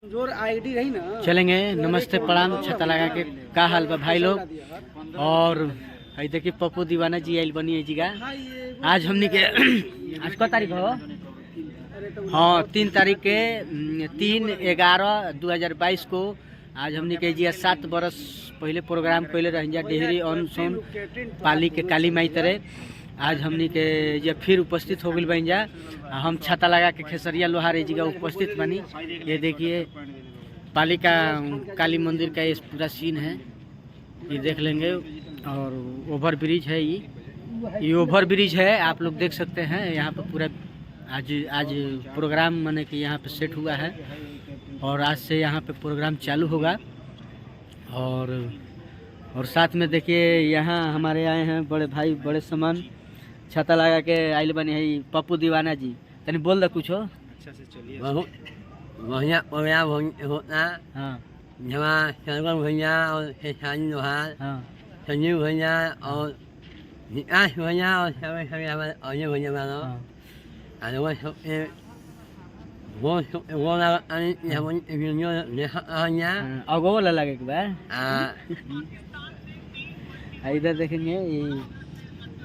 जोर आईडी रही ना चलेंगे। नमस्ते प्रणाम, छता लगा के का हाल बा भाई लोग। और भाई देखिए पप्पू दीवाना जी आइल बनी है जीगा। आज हमने के आज का तारीख हो? हाँ 3 तारीख के 3/11/2022 को आज हमने के जी 7 बरस पहले प्रोग्राम पहले रह डेहरी ऑन सोन पाली के काली माई तरह आज हमने के ये फिर उपस्थित हो गई बन जा। हम छाता लगा के खेसरिया लोहारे जी का उपस्थित बनी। ये देखिए पाली का काली मंदिर का ये पूरा सीन है, ये देख लेंगे। और ओवर ब्रिज है, ये ओवर ब्रिज है, आप लोग देख सकते हैं। यहाँ पर पूरा आज प्रोग्राम माने कि यहाँ पे सेट हुआ है और आज से यहाँ पे प्रोग्राम चालू होगा। और साथ में देखिए यहाँ हमारे आए हैं बड़े भाई बड़े सामान छाता लगा के आइल बने है पप्पू दीवाना जी। तनी बोल दे कुछ हो। अच्छा से चलिए। बहुत बढ़िया प्रोग्राम होता। हाँ जहाँ सरगम भैया और खेसारी लोहार, हाँ संजीव भैया और विकास भैया और सभी हमारे अजय भैया वालों हाँ। और वो सबसे वो वीडियो देखा भैया। अगो वाला लगे के बा इधर देखेंगे ये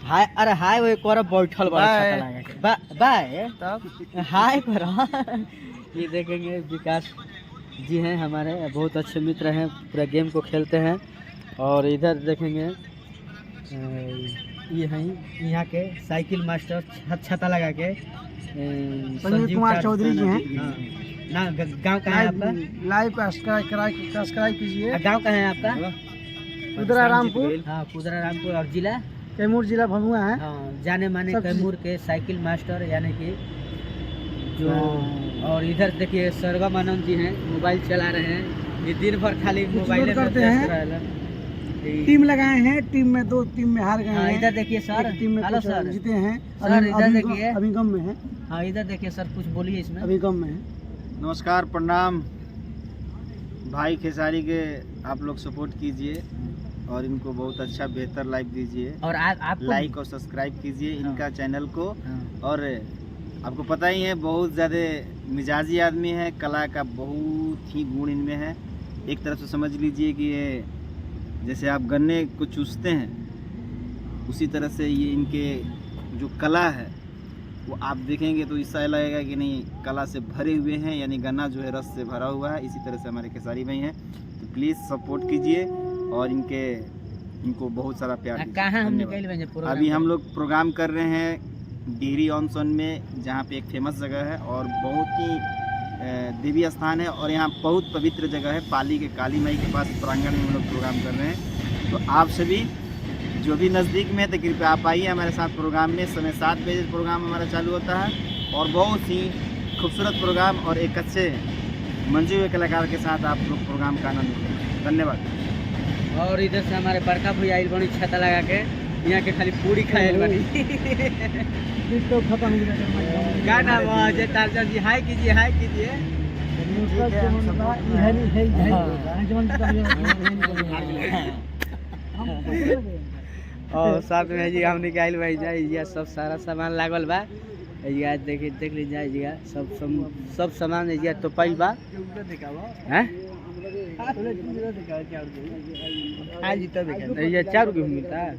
हाय। अरे हाय वो कोरा बैठल बा छाता लगा के बाय तब हाय पर ये देखेंगे विकास जी हैं हमारे बहुत अच्छे मित्र हैं, पूरा गेम को खेलते हैं। और इधर देखेंगे ये हैं यहाँ के साइकिल मास्टर छाता लगा के संजीव कुमार चौधरी जी हैं। ना गांव कहाँ है आपका? लाइव सब्सक्राइब कीजिए। गांव कहाँ है आपका? कुदरा रामपुर। हाँ कुदरा रामपुर। और जिला कैमूर जिला भभुआ है। हाँ जाने माने कैमूर के साइकिल मास्टर यानी कि जो। और इधर देखिए सरगम आनंद जी हैं, मोबाइल चला रहे हैं, ये दिन भर खाली मोबाइल करते हैं। टीम लगाए हैं, टीम में 2 टीम में हार गए हैं। इधर देखिए सर, टीम में हेलो सर जीते हैं। सर इधर देखिए अभी गम में है। हाँ इधर देखिए सर, कुछ बोलिए इसमें। अभी गम में है। नमस्कार प्रणाम भाई खेसारी के, आप लोग सपोर्ट कीजिए और इनको बहुत अच्छा बेहतर लाइक दीजिए और आप लाइक और सब्सक्राइब कीजिए इनका चैनल को। हाँ। और आपको पता ही है बहुत ज़्यादा मिजाजी आदमी है, कला का बहुत ही गुण इनमें है। एक तरफ से समझ लीजिए कि ये जैसे आप गन्ने को चूसते हैं उसी तरह से ये इनके जो कला है वो आप देखेंगे तो ऐसा लगेगा कि नहीं कला से भरे हुए हैं, यानी गन्ना जो है रस से भरा हुआ है। इसी तरह से हमारे खेसारी भाई हैं, तो प्लीज़ सपोर्ट कीजिए और इनको बहुत सारा प्यार दीजिए। कहाँ हम धन्यवाद। निकल बने अभी हम लोग प्रोग्राम कर रहे हैं डेहरी ऑन सोन में, जहाँ पे एक फेमस जगह है और बहुत ही देवी स्थान है और यहाँ बहुत पवित्र जगह है। पाली के काली माई के पास प्रांगण में हम लोग प्रोग्राम कर रहे हैं। तो आप सभी जो भी नज़दीक में है तो कृपया आप आइए हमारे साथ प्रोग्राम में। समय 7 बजे प्रोग्राम हमारा चालू होता है और बहुत ही खूबसूरत प्रोग्राम और एक अच्छे मंजे हुए कलाकार के साथ आप लोग प्रोग्राम का आनंद लेंगे। धन्यवाद। और इधर से हमारे बड़का भैया आइल बनी छाता लगा के, यहाँ के खाली पूरी खाए बनी। तो खत्म हो क्या नाम है अजय तारचंद जी? हाय कीजिए, हाय कीजिए। और साथ में जी हम निकाल भाई जाए सब सारा सामान लागल बा। ये देखिए देख लीजिए जी, सब सामान है तो पाई बा हैं। ये 4 रुपये मिलता है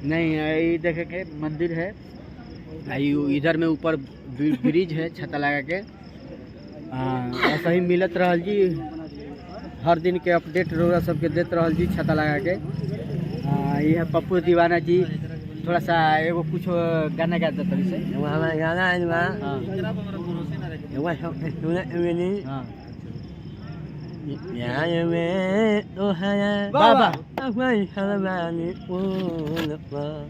नहीं। ये देखे के मंदिर है, इधर में ऊपर ब्रिज है छता लगा के। ऐसा ही मिलत रहल जी, हर दिन के अपडेट रोरा सबके देत रहल जी छता लगा के। ये है पप्पू दीवाना जी, थोड़ा सा एगो कुछ गाना गा देते से हमारा गाना है ना। हाँ हाँ प्यार में तो है वाह वाह अफवाह शर्मानी फूल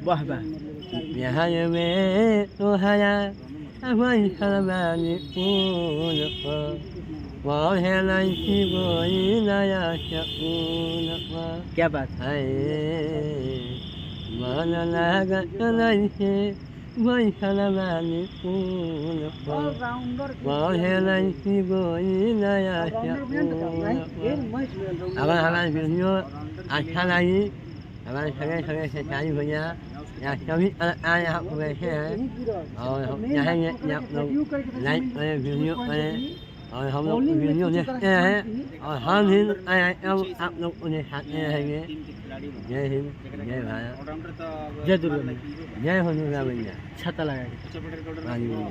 वाह वाह। प्यार में तो है अफवाह शर्मानी फूल वो है नहीं कोई नया शकून। क्या बात है। मन लागत नहीं वही शर्मानी फूल वो है नहीं कोई नया शकून। अगर हमारा वीडियो अच्छा लगी हमारे सगे खेसारी भैया यहाँ सभी कलाकार यहाँ पर बैठे हैं और हम चाहेंगे कि आप लोग लाइक करें, वीडियो करें और हम लोग वीडियो देखते हैं और हम ही आप लोग को दिखाते रहेंगे। जय हिंद, जय भारत, जय दुर्गा मैया, जय हो दुर्गा मैया। छाता लगा के। काली मैया।